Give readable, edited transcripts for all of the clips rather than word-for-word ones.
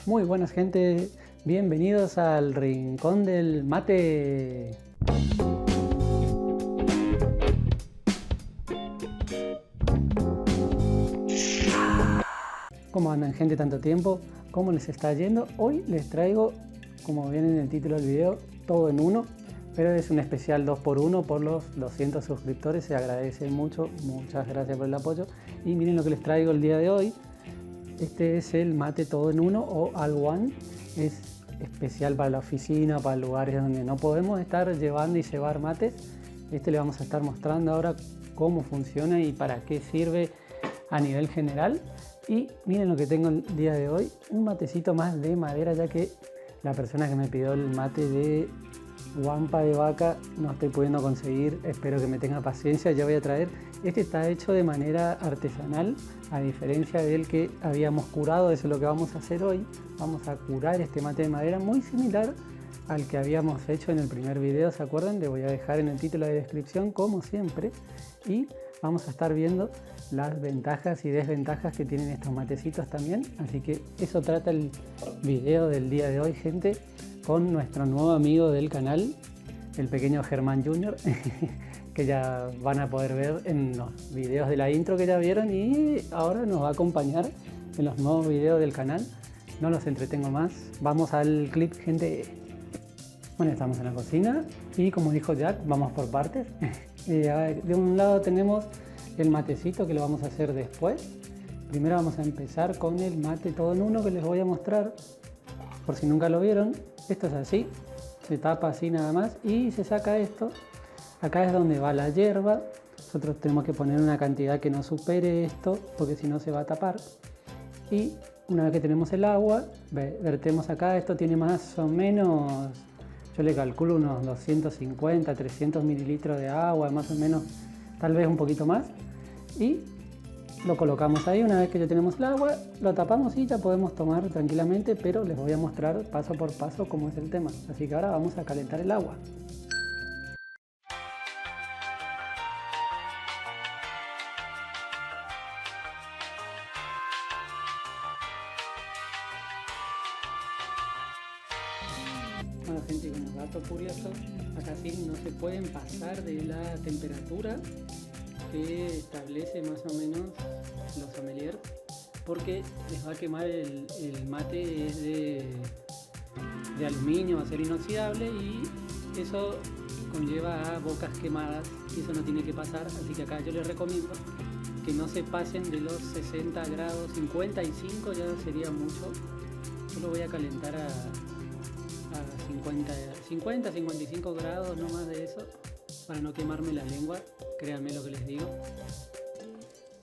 Muy buenas gente, bienvenidos al Rincón del Mate. ¿Cómo andan gente tanto tiempo? ¿Cómo les está yendo? Hoy les traigo, como viene en el título del video, todo en uno, pero es un especial 2x1 por los 200 suscriptores, se agradece mucho, muchas gracias por el apoyo. Y miren lo que les traigo el día de hoy. Este es el mate todo en uno o all one. Es especial para la oficina, para lugares donde no podemos estar llevando y llevar mates. Este le vamos a estar mostrando ahora cómo funciona y para qué sirve a nivel general. Y miren lo que tengo el día de hoy, un matecito más de madera, ya que la persona que me pidió el mate de guampa de vaca no estoy pudiendo conseguir, espero que me tenga paciencia, ya voy a traer. Este está hecho de manera artesanal, a diferencia del que habíamos curado, eso es lo que vamos a hacer hoy. Vamos a curar este mate de madera muy similar al que habíamos hecho en el primer video, ¿se acuerdan? Le voy a dejar en el título de descripción como siempre y vamos a estar viendo las ventajas y desventajas que tienen estos matecitos también, así que eso trata el video del día de hoy gente, con nuestro nuevo amigo del canal, el pequeño Germán Junior, que ya van a poder ver en los videos de la intro que ya vieron y ahora nos va a acompañar en los nuevos videos del canal. No los entretengo más, vamos al clip gente. Bueno, estamos en la cocina y como dijo Jack, vamos por partes. De un lado tenemos el matecito que lo vamos a hacer después. Primero vamos a empezar con el mate todo en uno que les voy a mostrar, por si nunca lo vieron. Esto es así, se tapa así nada más y se saca esto. Acá es donde va la hierba. Nosotros tenemos que poner una cantidad que no supere esto, porque si no se va a tapar. Y una vez que tenemos el agua, vertemos acá. Esto tiene más o menos, yo le calculo unos 250, 300 mililitros de agua, más o menos, tal vez un poquito más. Y lo colocamos ahí. Una vez que ya tenemos el agua, lo tapamos y ya podemos tomar tranquilamente, pero les voy a mostrar paso por paso cómo es el tema. Así que ahora vamos a calentar el agua. Bueno gente, como dato curioso, acá sí no se pueden pasar de la temperatura que establece más o menos los sommeliers, porque les va a quemar el mate. Es de aluminio, acero inoxidable, y eso conlleva a bocas quemadas y eso no tiene que pasar. Así que acá yo les recomiendo que no se pasen de los 60 grados, 55 ya sería mucho. Yo lo voy a calentar a 50, 55 grados, no más de eso, para no quemarme la lengua. Créanme lo que les digo,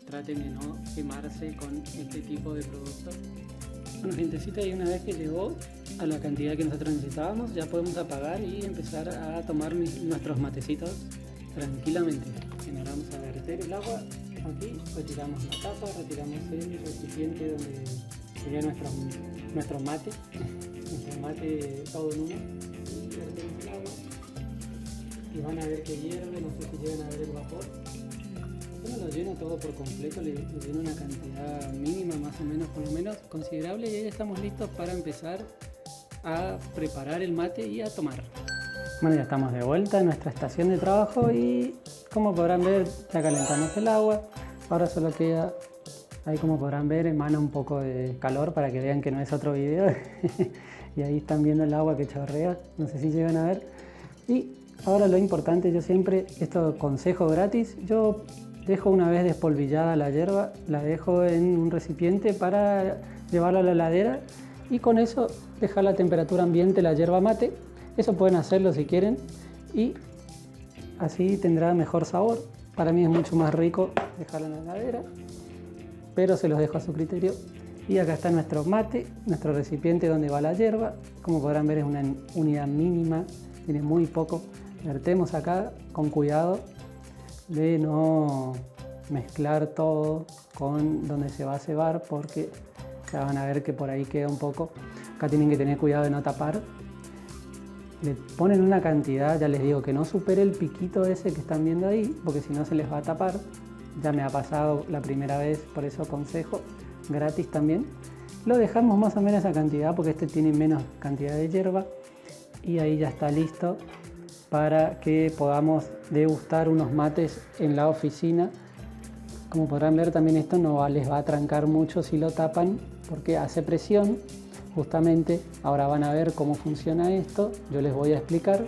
traten de no quemarse con este tipo de producto. Bueno gentecita, y una vez que llegó a la cantidad que nosotros necesitábamos, ya podemos apagar y empezar a tomar nuestros matecitos tranquilamente. Ahora vamos a verter el agua aquí, retiramos la tapa, retiramos el recipiente donde sería nuestro mate todo en uno, y vertemos el agua y van a ver que hierve. No sé si llegan a ver el vapor. Yo no lo lleno todo por completo, le lleno una cantidad mínima, más o menos, por lo menos considerable, y ahí estamos listos para empezar a preparar el mate y a tomar. Bueno, ya estamos de vuelta en nuestra estación de trabajo y como podrán ver ya calentamos el agua. Ahora solo queda, ahí como podrán ver, emana un poco de calor para que vean que no es otro video. Y ahí están viendo el agua que chorrea, no sé si llegan a ver. Y ahora lo importante, yo siempre, esto consejo gratis, yo dejo una vez despolvillada la hierba, la dejo en un recipiente para llevarla a la heladera y con eso dejar la temperatura ambiente la hierba mate. Eso pueden hacerlo si quieren y así tendrá mejor sabor. Para mí es mucho más rico dejarlo en la heladera, pero se los dejo a su criterio. Y acá está nuestro mate, nuestro recipiente donde va la hierba. Como podrán ver es una unidad mínima, tiene muy poco. Vertemos acá con cuidado de no mezclar todo con donde se va a cebar, porque ya van a ver que por ahí queda un poco. Acá tienen que tener cuidado de no tapar. Le ponen una cantidad, ya les digo, que no supere el piquito ese que están viendo ahí, porque si no se les va a tapar. Ya me ha pasado la primera vez, por eso aconsejo gratis también. Lo dejamos más o menos esa cantidad porque este tiene menos cantidad de hierba y ahí ya está listo para que podamos degustar unos mates en la oficina. Como podrán ver, también esto no les va a trancar mucho si lo tapan porque hace presión. Justamente ahora van a ver cómo funciona esto, yo les voy a explicar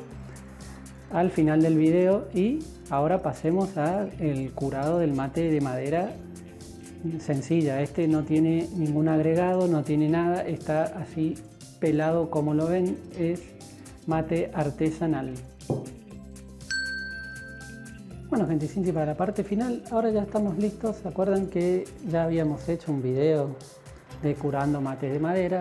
al final del video. Y ahora pasemos al curado del mate de madera sencilla. Este no tiene ningún agregado, no tiene nada, está así pelado como lo ven, es mate artesanal. Bueno gente, Cinti, para la parte final, ahora ya estamos listos. ¿Se acuerdan que ya habíamos hecho un video de curando mates de madera?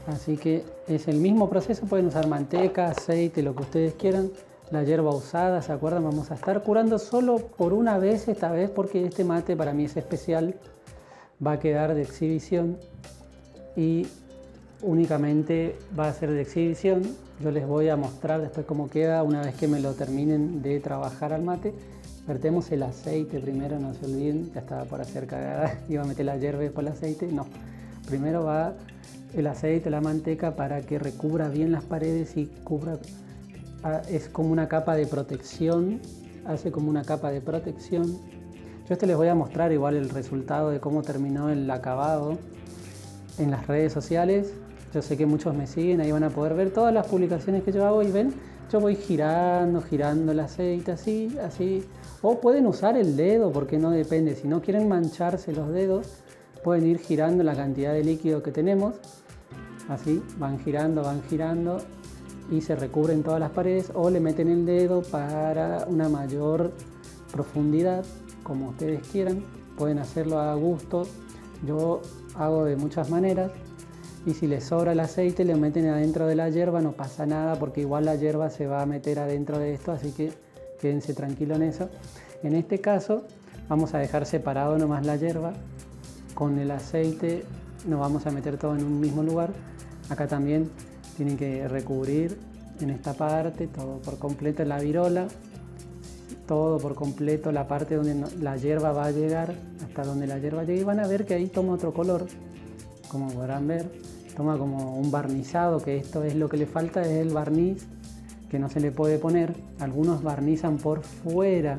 Así que es el mismo proceso, pueden usar manteca, aceite, lo que ustedes quieran. La hierba usada, ¿se acuerdan? Vamos a estar curando solo por una vez esta vez porque este mate para mí es especial. Va a quedar de exhibición y únicamente va a ser de exhibición. Yo les voy a mostrar después cómo queda una vez que me lo terminen de trabajar al mate. Vertemos el aceite primero, no se olviden, ya estaba por hacer cagada, iba a meter la hierba y después el aceite, no. Primero va el aceite, la manteca para que recubra bien las paredes y cubra, es como una capa de protección, hace como una capa de protección. Yo les voy a mostrar igual el resultado de cómo terminó el acabado en las redes sociales. Yo sé que muchos me siguen, ahí van a poder ver todas las publicaciones que yo hago y ven, yo voy girando el aceite así, así. O pueden usar el dedo porque no depende, si no quieren mancharse los dedos, pueden ir girando la cantidad de líquido que tenemos. Así, van girando y se recubren todas las paredes, o le meten el dedo para una mayor profundidad, como ustedes quieran. Pueden hacerlo a gusto, yo hago de muchas maneras. Y si les sobra el aceite, le meten adentro de la hierba, no pasa nada porque igual la hierba se va a meter adentro de esto, así que quédense tranquilos en eso. En este caso vamos a dejar separado nomás la hierba. Con el aceite nos vamos a meter todo en un mismo lugar. Acá también tienen que recubrir en esta parte todo por completo la virola, todo por completo la parte donde la hierba va a llegar, hasta donde la hierba llegue. Y van a ver que ahí toma otro color, como podrán ver, toma como un barnizado, que esto es lo que le falta, es el barniz que no se le puede poner. Algunos barnizan por fuera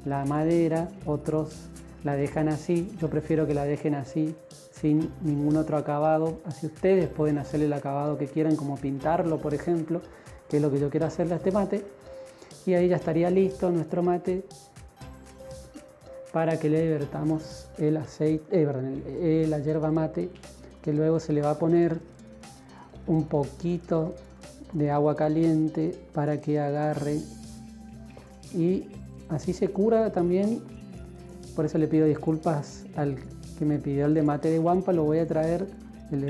la madera, otros la dejan así. Yo prefiero que la dejen así, sin ningún otro acabado. Así ustedes pueden hacerle el acabado que quieran, como pintarlo por ejemplo, que es lo que yo quiero hacerle a este mate. Y ahí ya estaría listo nuestro mate para que le vertamos el aceite, la yerba mate, que luego se le va a poner un poquito de agua caliente para que agarre, y así se cura también. Por eso le pido disculpas al que me pidió el de mate de guampa, lo voy a traer, el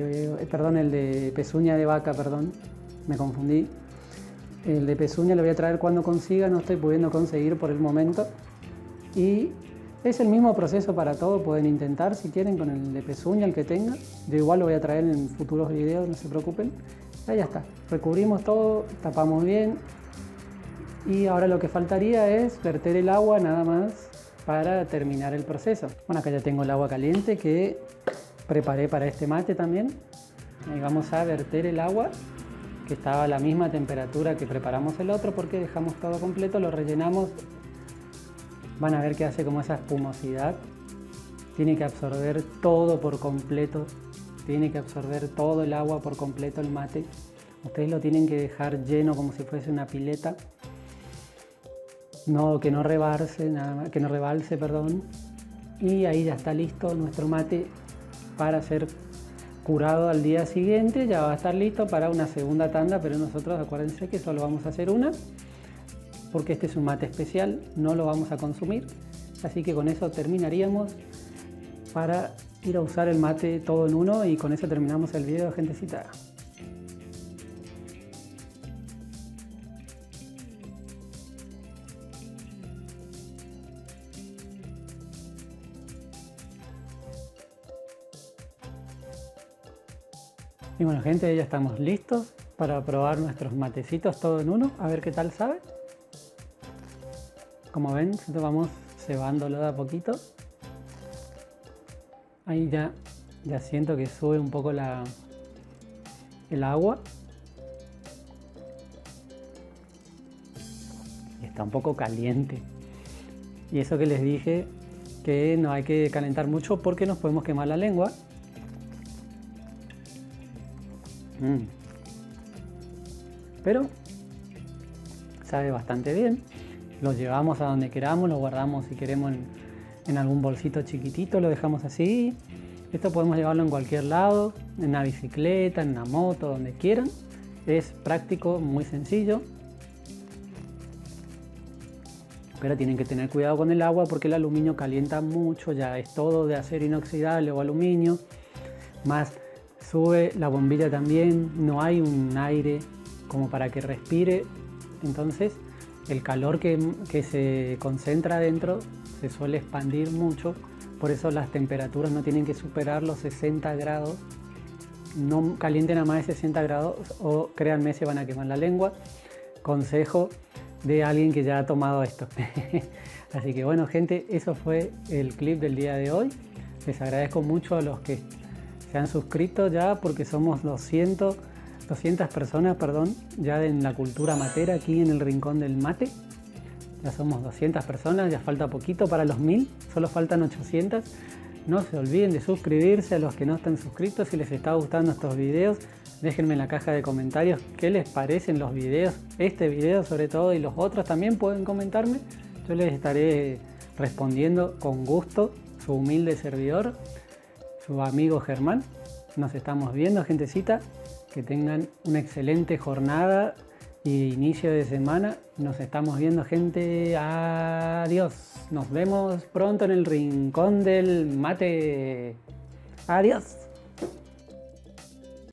de pezuña de vaca, me confundí. El de pezuña lo voy a traer cuando consiga, no estoy pudiendo conseguir por el momento. Y es el mismo proceso para todo, pueden intentar si quieren con el de pezuña, el que tenga. Yo igual lo voy a traer en futuros videos, no se preocupen. Ahí ya está, recubrimos todo, tapamos bien. Y ahora lo que faltaría es verter el agua nada más para terminar el proceso. Bueno, acá ya tengo el agua caliente que preparé para este mate también. Ahí vamos a verter el agua, que estaba a la misma temperatura que preparamos el otro, porque dejamos todo completo, lo rellenamos. Van a ver que hace como esa espumosidad. Tiene que absorber todo por completo. Tiene que absorber todo el agua por completo el mate. Ustedes lo tienen que dejar lleno como si fuese una pileta. No, que no rebalse, nada más, que no rebalse, perdón. Y ahí ya está listo nuestro mate para ser curado al día siguiente. Ya va a estar listo para una segunda tanda, pero nosotros acuérdense que solo vamos a hacer una, porque este es un mate especial, no lo vamos a consumir. Así que con eso terminaríamos para ir a usar el mate todo en uno, y con eso terminamos el video, gentecita. Y bueno gente, ya estamos listos para probar nuestros matecitos todo en uno, a ver qué tal sabe. Como ven, nosotros vamos cebándolo de a poquito. Ahí ya Ya siento que sube un poco el agua. Y está un poco caliente. Y eso que les dije, que no hay que calentar mucho porque nos podemos quemar la lengua. Pero sabe bastante bien. Lo llevamos a donde queramos, lo guardamos si queremos en algún bolsito chiquitito, lo dejamos así. Esto podemos llevarlo en cualquier lado, en una bicicleta, en una moto, donde quieran. Es práctico, muy sencillo. Pero tienen que tener cuidado con el agua porque el aluminio calienta mucho, ya es todo de acero inoxidable o aluminio. Más sube la bombilla también, no hay un aire como para que respire. Entonces el calor que se concentra adentro se suele expandir mucho. Por eso las temperaturas no tienen que superar los 60 grados. No calienten a más de 60 grados o créanme, se van a quemar la lengua. Consejo de alguien que ya ha tomado esto. Así que bueno, gente, eso fue el clip del día de hoy. Les agradezco mucho a los que se han suscrito ya, porque somos 200 personas, ya en la cultura matera aquí en el Rincón del Mate. Ya somos 200 personas, ya falta poquito para los 1000, solo faltan 800. No se olviden de suscribirse a los que no están suscritos. Si les está gustando estos videos, déjenme en la caja de comentarios qué les parecen los videos, este video sobre todo, y los otros también pueden comentarme. Yo les estaré respondiendo con gusto. Su humilde servidor, su amigo Germán. Nos estamos viendo, gentecita. Que tengan una excelente jornada y inicio de semana. Nos estamos viendo, gente. Adiós. Nos vemos pronto en el Rincón del Mate. Adiós.